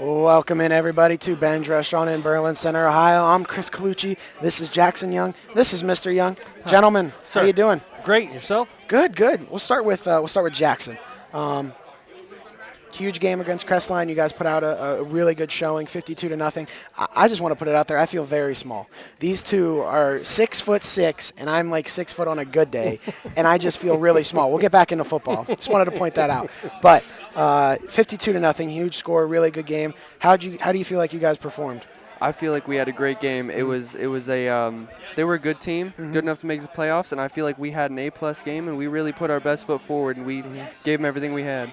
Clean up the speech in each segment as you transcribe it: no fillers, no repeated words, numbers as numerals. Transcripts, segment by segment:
Welcome in, everybody, to Ben's Restaurant in Berlin Center, Ohio. I'm Chris Colucci. This is Jackson Young. This is Mr. Young. Gentlemen, how Sir. you doing? Great. Yourself? Good, good. We'll start with Jackson. Huge game against Crestline. You guys put out a really good showing, 52 to nothing. I just want to put it out there. I feel very small. These two are 6'6", and I'm like 6 foot on a good day, and I just feel really small. We'll get back into football. Just wanted to point that out. But 52 to nothing, huge score, really good game. How do you feel like you guys performed? I feel like we had a great game. They were a good team, good enough to make the playoffs, and I feel like we had an A-plus game, and we really put our best foot forward, and we gave them everything we had.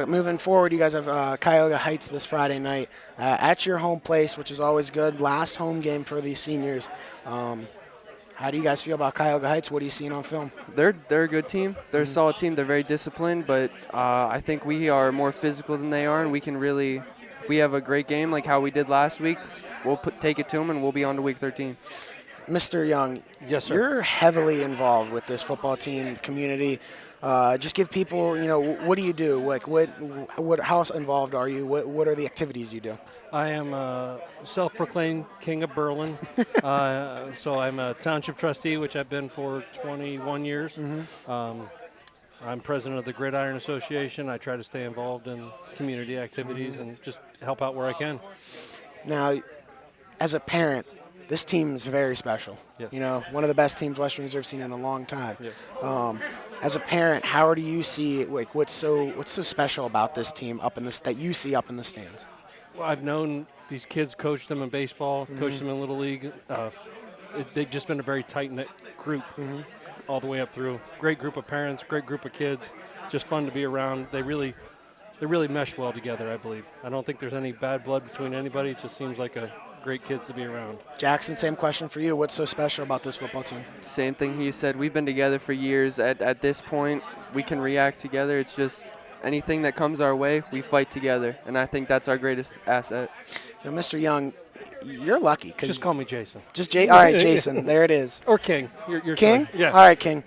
Moving forward, you guys have Cuyahoga Heights this Friday night at your home place, which is always good. Last home game for these seniors. How do you guys feel about Cuyahoga Heights? What are you seeing on film? They're a good team. They're a solid team. They're very disciplined, but I think we are more physical than they are, and we can really, if we have a great game like how we did last week, we'll take it to them, and we'll be on to week 13. Mr. Young, Yes, sir. you're heavily involved with this football team, community. Just give people, what do you do? Like, how involved are you? What are the activities you do? I am a self-proclaimed king of Berlin. So I'm a township trustee, which I've been for 21 years. I'm president of the Gridiron Association. I try to stay involved in community activities and just help out where I can. Now, as a parent, this team is very special. Yes. One of the best teams Western Reserve's seen in a long time. Yes. As a parent, how do you see what's so special about this team that you see up in the stands? Well, I've known these kids, coached them in baseball, coached them in Little League. They've just been a very tight-knit group all the way up through. Great group of parents, great group of kids. Just fun to be around. They really mesh well together, I believe. I don't think there's any bad blood between anybody. It just seems like a great kids to be around. Jackson, same question for you. What's so special about this football team? Same thing he said. We've been together for years. At this point, we can react together. It's just anything that comes our way, we fight together, and I think that's our greatest asset. Now, Mr. Young, you're lucky. Just call me Jason. All right, Jason. There it is. Or King. Your King? choice. Yeah. All right, King.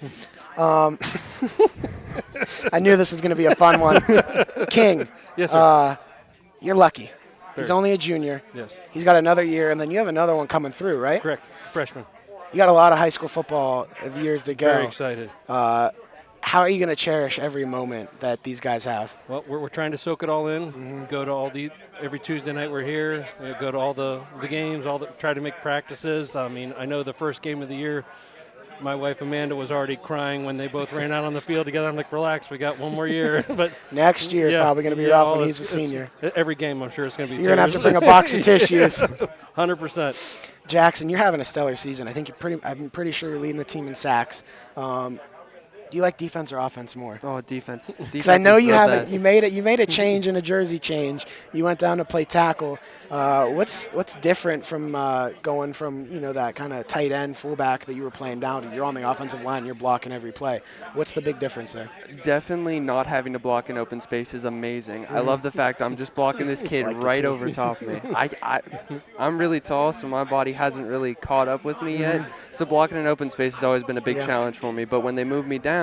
I knew this was going to be a fun one. King, Yes, sir. you're lucky. He's Very. only a junior. Yes. He's got another year, and then you have another one coming through, right? Correct. Freshman. You got a lot of high school football of years to go. Very excited. How are you going to cherish every moment that these guys have? Well, we're trying to soak it all in. Go to every Tuesday night we're here. Go to all the games. Try to make practices. I mean, I know the first game of the year, my wife Amanda was already crying when they both ran out on the field together. I'm like, relax, we got one more year. But Next year, yeah, probably going to be yeah, rough well, when he's a it's- senior. Every game, I'm sure it's going to be. You're going to have to tears. bring a box of tissues. 100%. Jackson, you're having a stellar season. I'm pretty sure you're leading the team in sacks. Do you like defense or offense more? Oh, defense. Because I know is you the haven't. best. You made a change and a jersey change. You went down to play tackle. What's different from going from that kind of tight end fullback that you were playing down to you're on the offensive line, you're blocking every play. What's the big difference there? Definitely not having to block in open space is amazing. I love the fact I'm just blocking this kid Like it right too. over top of me. I'm really tall, so my body hasn't really caught up with me yet. So blocking in open space has always been a big Yeah. challenge for me. But when they move me down,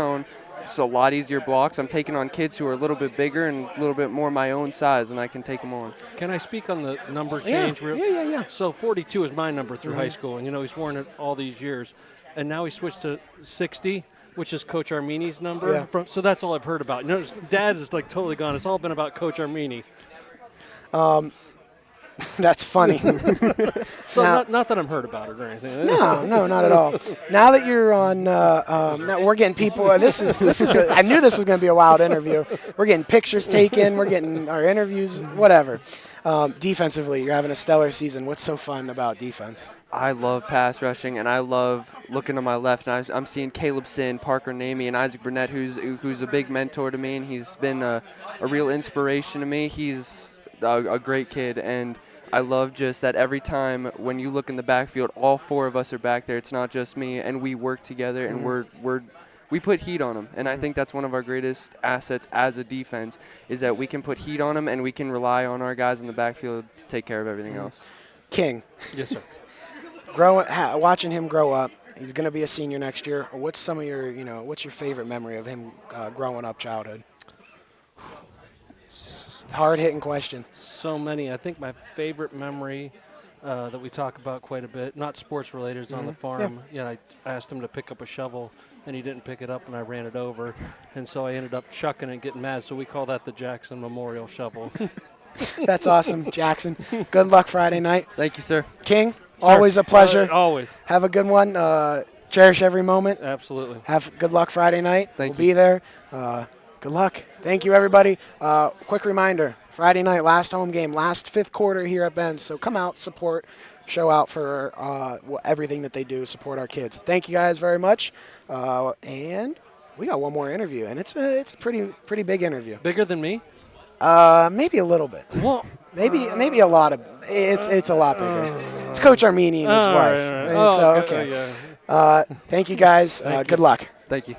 it's a lot easier blocks. I'm taking on kids who are a little bit bigger and a little bit more my own size, and I can take them on. Can I speak on the number Yeah, change? yeah. So 42 is my number through high school, and he's worn it all these years, and now he switched to 60, which is Coach Armini's number. Yeah. So that's all I've heard about. Dad is like totally gone. It's all been about Coach Armini. That's funny. So Now- not that I'm hurt about it or anything. No, not at all. Now that you're on, now we're getting people. I knew this was going to be a wild interview. We're getting pictures taken. We're getting our interviews. Whatever. Defensively, you're having a stellar season. What's so fun about defense? I love pass rushing, and I love looking to my left, and I'm seeing Caleb Sin, Parker Namey, and Isaac Burnett, who's a big mentor to me, and he's been a real inspiration to me. He's a great kid, and I love just that every time when you look in the backfield, all four of us are back there. It's not just me, and we work together, and we put heat on them. And I think that's one of our greatest assets as a defense is that we can put heat on them, and we can rely on our guys in the backfield to take care of everything else. King, Yes, sir. watching him grow up. He's going to be a senior next year. What's some of your, what's your favorite memory of him growing up childhood? Hard-hitting question. So many. I think my favorite memory that we talk about quite a bit, not sports related, is on the farm. Yeah, I asked him to pick up a shovel, and he didn't pick it up, and I ran it over. And so I ended up chucking it and getting mad. So we call that the Jackson Memorial Shovel. That's awesome, Jackson. Good luck Friday night. Thank you, sir. King, always a pleasure. Always. Have a good one. Cherish every moment. Absolutely. Have good luck Friday night. Thank We'll you. be there. Good luck. Thank you, everybody. Quick reminder, Friday night, last home game, last fifth quarter here at Ben's. So come out, support, show out for everything that they do, support our kids. Thank you guys very much. And we got one more interview, and it's a pretty big interview. Bigger than me? Maybe a little bit. Well, Maybe a lot of it's a lot bigger. It's Coach Armini and his wife. all right. So Okay, okay. yeah. Thank you guys. Good luck. Thank you.